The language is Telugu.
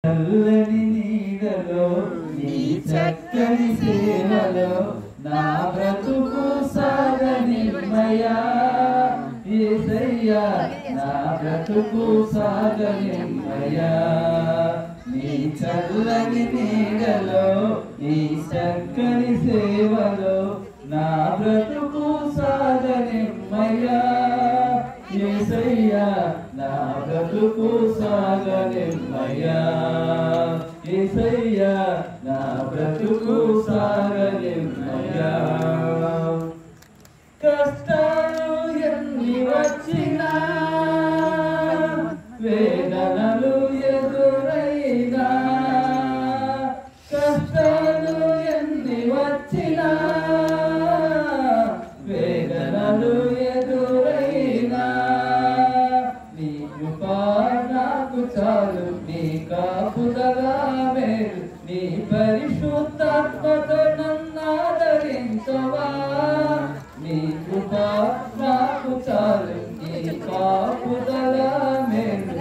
చల్లని నీడలో నీ చక్కని సేవలో నా బ్రతుకు సాగనిమ్మయ్యా యేసయ్యా నా బ్రతుకు సాగనిమ్మయ్యా నీ చల్లని నీడలో నీ చక్కని సేవలో నా బ్రతుకు సాగనిమ్మయ్యా యేసయ్యా నా బ్రతుకు సాగనిమ్మయ్యా యేసయ్యా నా బ్రతుకు సాగనిమ్మయ్యా కష్టాలు ఎన్ని వచ్చినా వేదనలు ఎదురైనా కష్టాలు ఎన్ని వచ్చినా వేదనలు ఎదురైనా నీ కృపా నాకు చాలు నీ కాపుదల మేలు నీ పరిశుద్ధాత్మతో నన్నాదరించవా నీ కృపా నాకు చాలు నీ కాపుదల